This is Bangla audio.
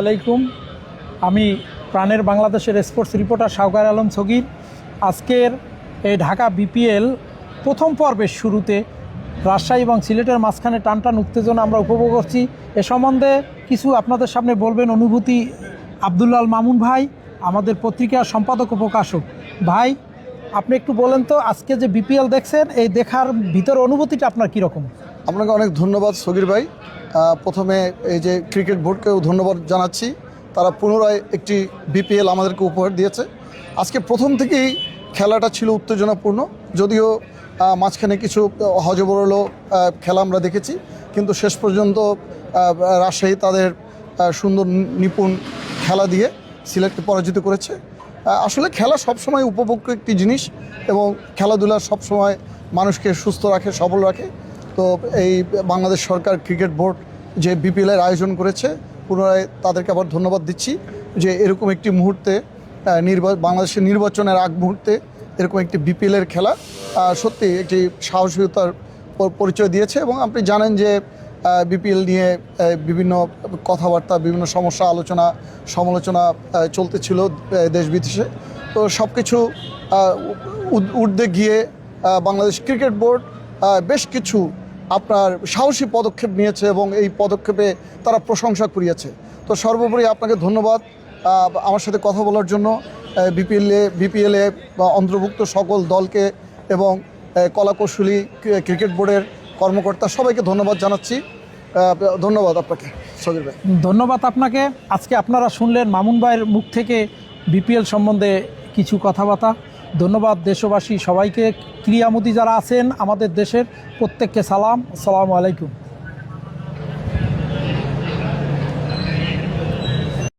আলাইকুম। আমি প্রাণের বাংলাদেশের স্পোর্টস রিপোর্টার শাওকার আলম সগীর। আজকের এই ঢাকা বিপিএল প্রথম পর্বের শুরুতে রাজশাহী এবং সিলেটের মাঝখানে টানটান উত্তেজনা আমরা উপভোগ করছি। এ সম্বন্ধে কিছু আপনাদের সামনে বলবেন অনুভূতি আব্দুল্লাল মামুন ভাই, আমাদের পত্রিকার সম্পাদক ও প্রকাশক। ভাই, আপনি একটু বলেন তো, আজকে যে বিপিএল দেখছেন, এই দেখার ভিতর অনুভূতিটা আপনার কীরকম? আপনাকে অনেক ধন্যবাদ সগীর ভাই। প্রথমে এই যে ক্রিকেট বোর্ডকেও ধন্যবাদ জানাচ্ছি, তারা পুনরায় একটি বিপিএল আমাদেরকে উপহার দিয়েছে। আজকে প্রথম থেকেই খেলাটা ছিল উত্তেজনাপূর্ণ, যদিও মাঝখানে কিছু হজবরল খেলা আমরা দেখেছি, কিন্তু শেষ পর্যন্ত রাজশাহী তাদের সুন্দর নিপুণ খেলা দিয়ে সিলেটকে পরাজিত করেছে। আসলে খেলা সবসময় উপভোগ্য একটি জিনিস এবং খেলাধুলা সবসময় মানুষকে সুস্থ রাখে, সবল রাখে। তো এই বাংলাদেশ সরকার ক্রিকেট বোর্ড যে বিপিএলের আয়োজন করেছে, পুনরায় তাদেরকে আবার ধন্যবাদ দিচ্ছি যে এরকম একটি মুহূর্তে বাংলাদেশের নির্বাচনের আগ মুহূর্তে এরকম একটি বিপিএলের খেলা সত্যি একটি সাহসিকতার পরিচয় দিয়েছে। এবং আপনি জানেন যে বিপিএল নিয়ে বিভিন্ন কথাবার্তা, বিভিন্ন সমস্যা, আলোচনা সমালোচনা চলতেছিল দেশ বিদেশে। তো সব কিছু ঊর্ধ্বে গিয়ে বাংলাদেশ ক্রিকেট বোর্ড বেশ কিছু আপনার সাহসী পদক্ষেপ নিয়েছে এবং এই পদক্ষেপে তারা প্রশংসা কুড়িয়েছে। তো সর্বোপরি আপনাকে ধন্যবাদ আমার সাথে কথা বলার জন্য। বিপিএলে অন্তর্ভুক্ত সকল দলকে এবং কলাকৌশলী ক্রিকেট বোর্ডের কর্মকর্তা সবাইকে ধন্যবাদ জানাচ্ছি। ধন্যবাদ আপনাকে সগীর ভাই। ধন্যবাদ আপনাকে। আজকে আপনারা শুনলেন মামুন ভাইয়ের মুখ থেকে বিপিএল সম্বন্ধে কিছু কথাবার্তা। ধন্যবাদ দেশবাসী সবাইকে। ক্রীড়ামোদী যারা আছেন আমাদের দেশের, প্রত্যেককে সালাম, আসসালামু আলাইকুম।